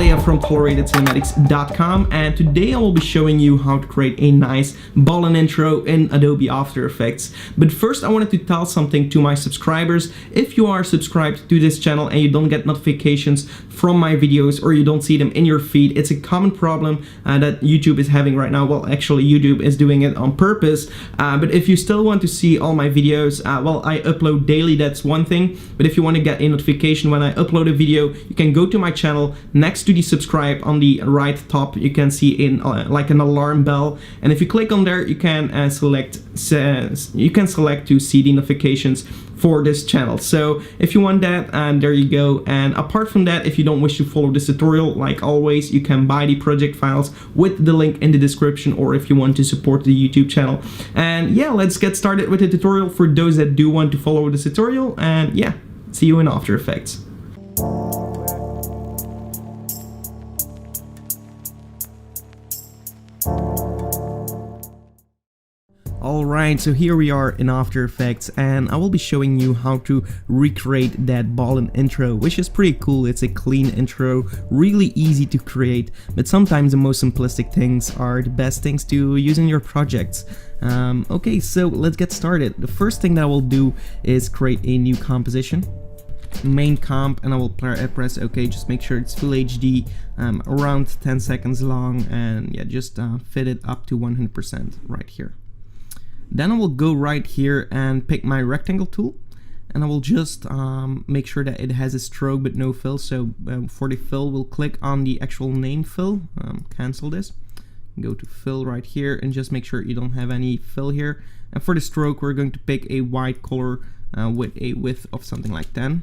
Elia from ColoratedCinematics.com, and today I will be showing you how to create a nice BALLIN intro in Adobe After Effects. But first I wanted to tell something to my subscribers. If you are subscribed to this channel and you don't get notifications from my videos or you don't see them in your feed, it's a common problem that YouTube is having right now. Well, actually YouTube is doing it on purpose, but if you still want to see all my videos, well, I upload daily, that's one thing, but if you want to get a notification when I upload a video, you can go to my channel. Next to the subscribe on the right top you can see in like an alarm bell, and if you click on there you can select to see the notifications for this channel. So if you want that, there you go. And apart from that, if you don't wish to follow this tutorial, like always, you can buy the project files with the link in the description, or if you want to support the YouTube channel. And yeah, let's get started with the tutorial for those that do want to follow this tutorial. And yeah, see you in After Effects. Alright, so here we are in After Effects, and I will be showing you how to recreate that BALLIN intro, which is pretty cool. It's a clean intro, really easy to create, but sometimes the most simplistic things are the best things to use in your projects. Okay, so let's get started. The first thing that I will do is create a new composition. Main comp, and I will press OK. Just make sure it's full HD, around 10 seconds long, and yeah, just fit it up to 100% right here. Then I will go right here and pick my rectangle tool, and I will just make sure that it has a stroke but no fill. So for the fill, we'll click on the actual name fill, cancel this, go to fill right here, and just make sure you don't have any fill here. And for the stroke, we're going to pick a white color with a width of something like 10.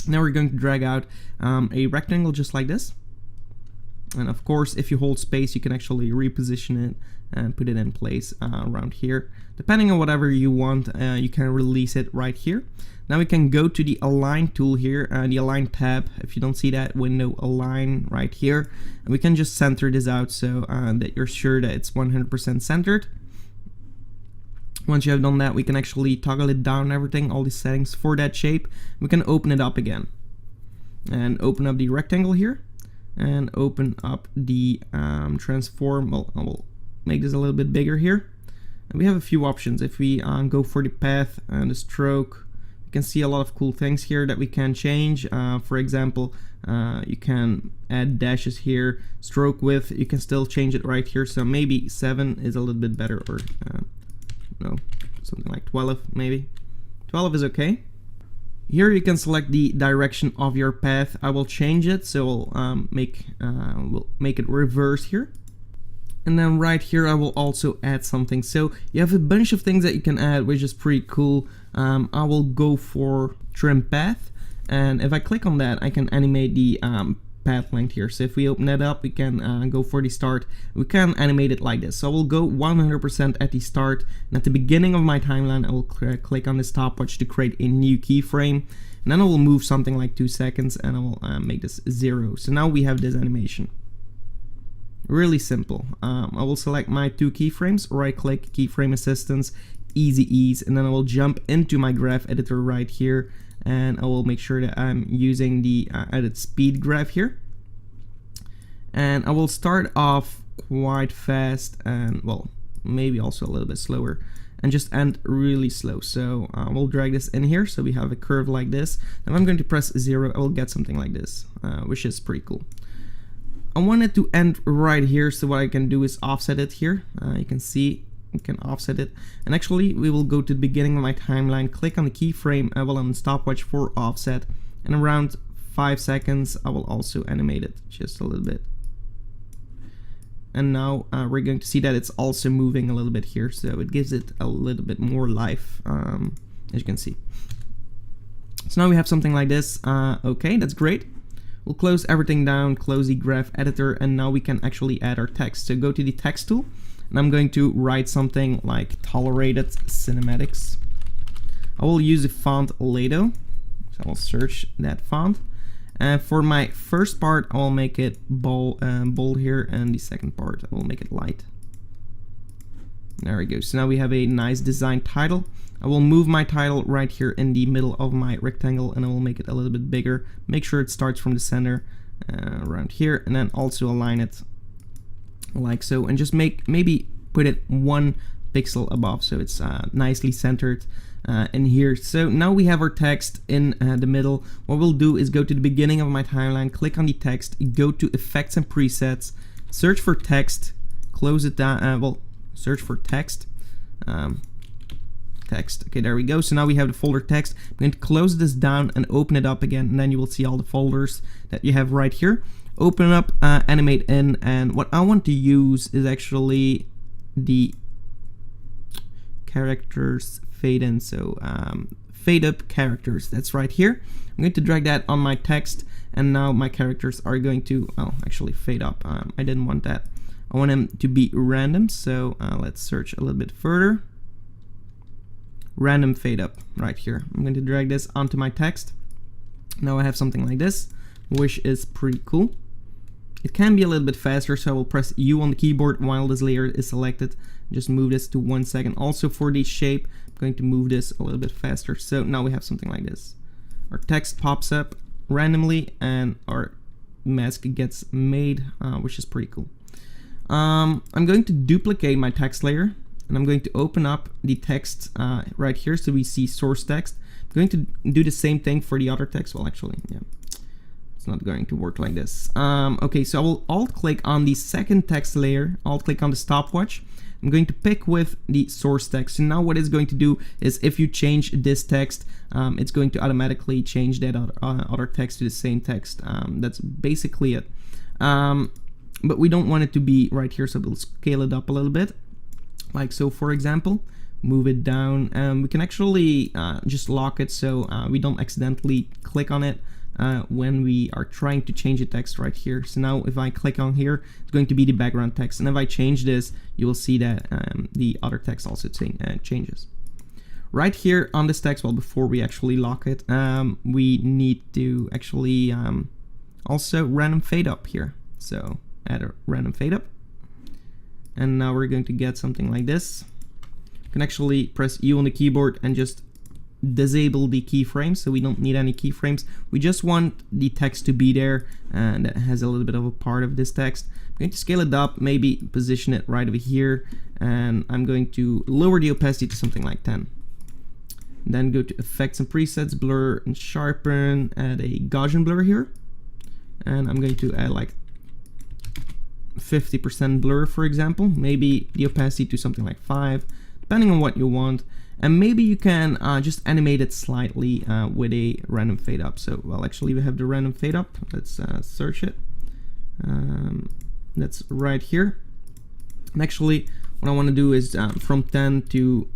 Now we're going to drag out a rectangle just like this. And of course, if you hold space, you can actually reposition it and put it in place around here. Depending on whatever you want, you can release it right here. Now we can go to the Align tool here, the Align tab. If you don't see that window, Align right here. And we can just center this out so that you're sure that it's 100% centered. Once you have done that, we can actually toggle it down, everything, all the settings for that shape. We can open it up again. And open up the rectangle here. And open up the transform. Well, I will make this a little bit bigger here. And we have a few options. If we go for the path and the stroke, you can see a lot of cool things here that we can change. For example, you can add dashes here. Stroke width, you can still change it right here. So maybe 7 is a little bit better, or no, something like 12 maybe. 12 is okay. Here you can select the direction of your path. I will change it, so we'll make it reverse here. And then right here I will also add something. So you have a bunch of things that you can add, which is pretty cool. I will go for trim path, and if I click on that, I can animate the path length here. So if we open that up, we can go for the start. We can animate it like this. So I will go 100% at the start, and at the beginning of my timeline I will click on the stopwatch to create a new keyframe, and then I will move something like 2 seconds, and I will make this 0. So now we have this animation. Really simple. I will select my 2 keyframes, right click, keyframe assistance, easy ease, and then I will jump into my graph editor right here, and I will make sure that I'm using the edit speed graph here. And I will start off quite fast, and well, maybe also a little bit slower, and just end really slow. So we'll drag this in here so we have a curve like this. And if I'm going to press 0, I will get something like this, which is pretty cool. I want it to end right here, so what I can do is offset it here. You can see you can offset it, and actually we will go to the beginning of my timeline, click on the keyframe, I will on the stopwatch for offset, and around 5 seconds I will also animate it just a little bit. And now we're going to see that it's also moving a little bit here, so it gives it a little bit more life, as you can see. So now we have something like this. Okay, that's great. We'll close everything down, close the graph editor, and now we can actually add our text. So go to the text tool, and I'm going to write something like Tolerated Cinematics. I will use the font Lato, so I will search that font. And for my first part, I will make it bold here, and the second part, I will make it light. There we go. So now we have a nice design title. I will move my title right here in the middle of my rectangle, and I will make it a little bit bigger. Make sure it starts from the center, around here, and then also align it like so, and just maybe put it 1 pixel above so it's nicely centered in here. So now we have our text in the middle. What we'll do is go to the beginning of my timeline, click on the text, go to Effects and Presets, search for text, close it down, well, search for text, okay, there we go. So now we have the folder text. I'm going to close this down and open it up again, and then you will see all the folders that you have right here. Open up animate in, and what I want to use is actually the characters fade in, so fade up characters, that's right here. I'm going to drag that on my text, and now my characters are going to, oh, actually fade up. I didn't want that. I want them to be random, so let's search a little bit further. Random fade up right here. I'm going to drag this onto my text. Now I have something like this, which is pretty cool. It can be a little bit faster, so I will press U on the keyboard while this layer is selected. Just move this to 1 second. Also for the shape, I'm going to move this a little bit faster. So now we have something like this. Our text pops up randomly and our mask gets made, which is pretty cool. I'm going to duplicate my text layer, and I'm going to open up the text right here so we see source text. I'm going to do the same thing for the other text. Well, actually, yeah, it's not going to work like this. Okay, so I will alt click on the second text layer, alt click on the stopwatch. I'm going to pick with the source text. So now what it's going to do is if you change this text, it's going to automatically change that other text to the same text. That's basically it. But we don't want it to be right here, so we'll scale it up a little bit. Like so, for example, move it down. We can actually just lock it so we don't accidentally click on it when we are trying to change the text right here. So now if I click on here, it's going to be the background text, and if I change this, you will see that the other text also changes. Right here on this text, well, before we actually lock it, we need to actually also random fade up here. So add a random fade up, and now we're going to get something like this. You can actually press U on the keyboard and just disable the keyframes, so we don't need any keyframes. We just want the text to be there, and that has a little bit of a part of this text. I'm going to scale it up, maybe position it right over here, and I'm going to lower the opacity to something like 10. Then go to Effects and Presets, Blur and Sharpen, add a Gaussian blur here, and I'm going to add like 50% blur, for example, maybe the opacity to something like 5, depending on what you want. And maybe you can just animate it slightly with a random fade up. So, well, actually we have the random fade up. Let's search it. That's right here. And actually what I want to do is from 10 to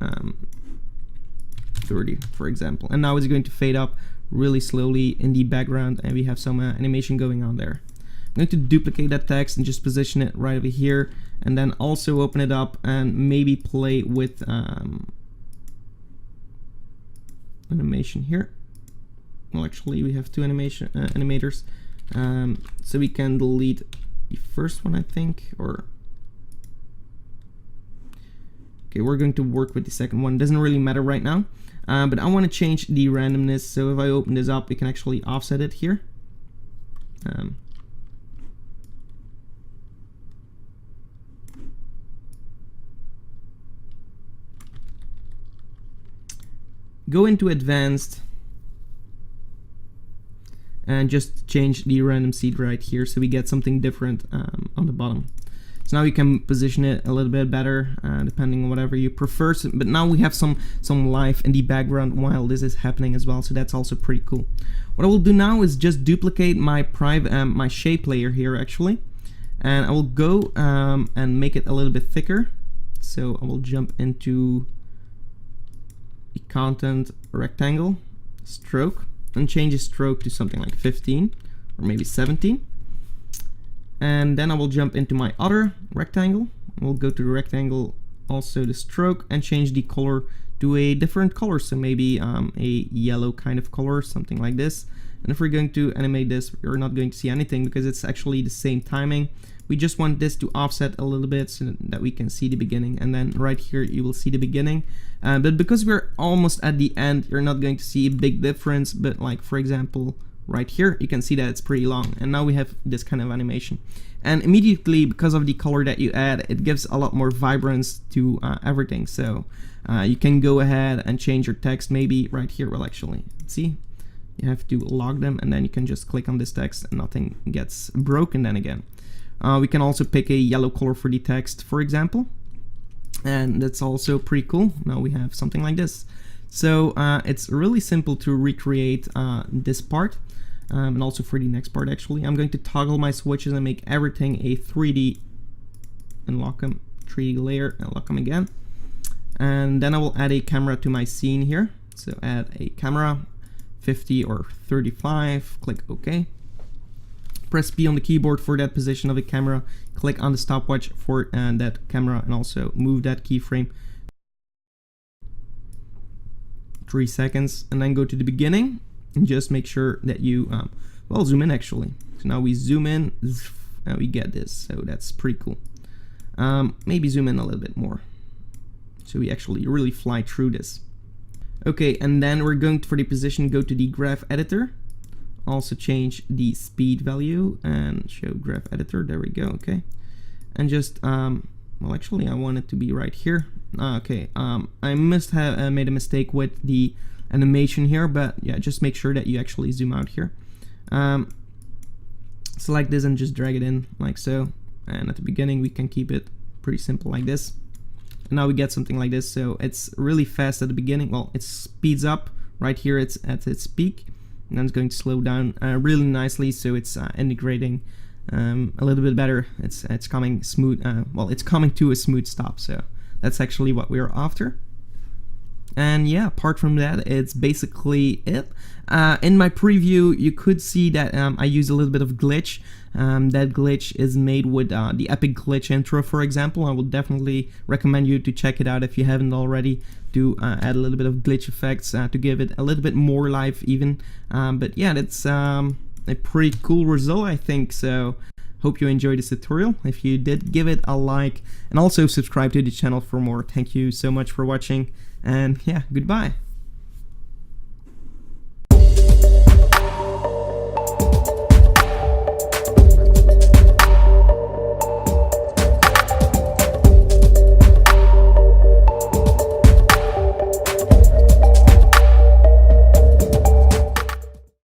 30, for example. And now it's going to fade up really slowly in the background, and we have some animation going on there. I'm going to duplicate that text and just position it right over here, and then also open it up and maybe play with animation here. Well, actually we have two animators, so we can delete the first one, I think, or okay, we're going to work with the second one. Doesn't really matter right now, but I want to change the randomness. So if I open this up, we can actually offset it here. Go into advanced and just change the random seed right here so we get something different on the bottom. So now you can position it a little bit better depending on whatever you prefer. So, but now we have some life in the background while this is happening as well, so that's also pretty cool. What I will do now is just duplicate my my shape layer here actually, and I will go and make it a little bit thicker. So I will jump into the content rectangle stroke and change the stroke to something like 15 or maybe 17, and then I will jump into my other rectangle. We'll go to the rectangle, also the stroke, and change the color to a different color, so maybe a yellow kind of color, something like this. And if we're going to animate this, we're not going to see anything because it's actually the same timing. We just want this to offset a little bit so that we can see the beginning, and then right here you will see the beginning. But because we're almost at the end, you're not going to see a big difference. But like, for example, right here, you can see that it's pretty long, and now we have this kind of animation. And immediately, because of the color that you add, it gives a lot more vibrance to everything. So you can go ahead and change your text maybe right here. Well, actually, see, you have to log them, and then you can just click on this text and nothing gets broken then again. We can also pick a yellow color for the text, for example, and that's also pretty cool. Now we have something like this. So it's really simple to recreate this part, and also for the next part. Actually, I'm going to toggle my switches and make everything a 3D, and lock them, 3D layer, and lock them again. And then I will add a camera to my scene here. So add a camera, 50 or 35, click OK. Press P on the keyboard for that position of the camera, click on the stopwatch for that camera, and also move that keyframe 3 seconds, and then go to the beginning and just make sure that you well, zoom in actually. So now we zoom in and we get this, so that's pretty cool. Maybe zoom in a little bit more so we actually really fly through this. Okay, and then we're going for the position, go to the graph editor, also change the speed value and show graph editor. There we go. Okay, and just well, actually I want it to be right here. Okay, I must have made a mistake with the animation here, but yeah, just make sure that you actually zoom out here. Select this and just drag it in like so, and at the beginning we can keep it pretty simple like this. And now we get something like this. So it's really fast at the beginning. Well, it speeds up right here, it's at its peak, and then it's going to slow down really nicely, so it's integrating a little bit better. It's coming smooth. Well, it's coming to a smooth stop. So that's actually what we're after. And yeah, apart from that, it's basically it. In my preview, you could see that I use a little bit of glitch. That glitch is made with the Epic Glitch Intro, for example. I would definitely recommend you to check it out if you haven't already, to add a little bit of glitch effects to give it a little bit more life even. But yeah, that's a pretty cool result, I think. So hope you enjoyed this tutorial. If you did, give it a like and also subscribe to the channel for more. Thank you so much for watching, and yeah, goodbye.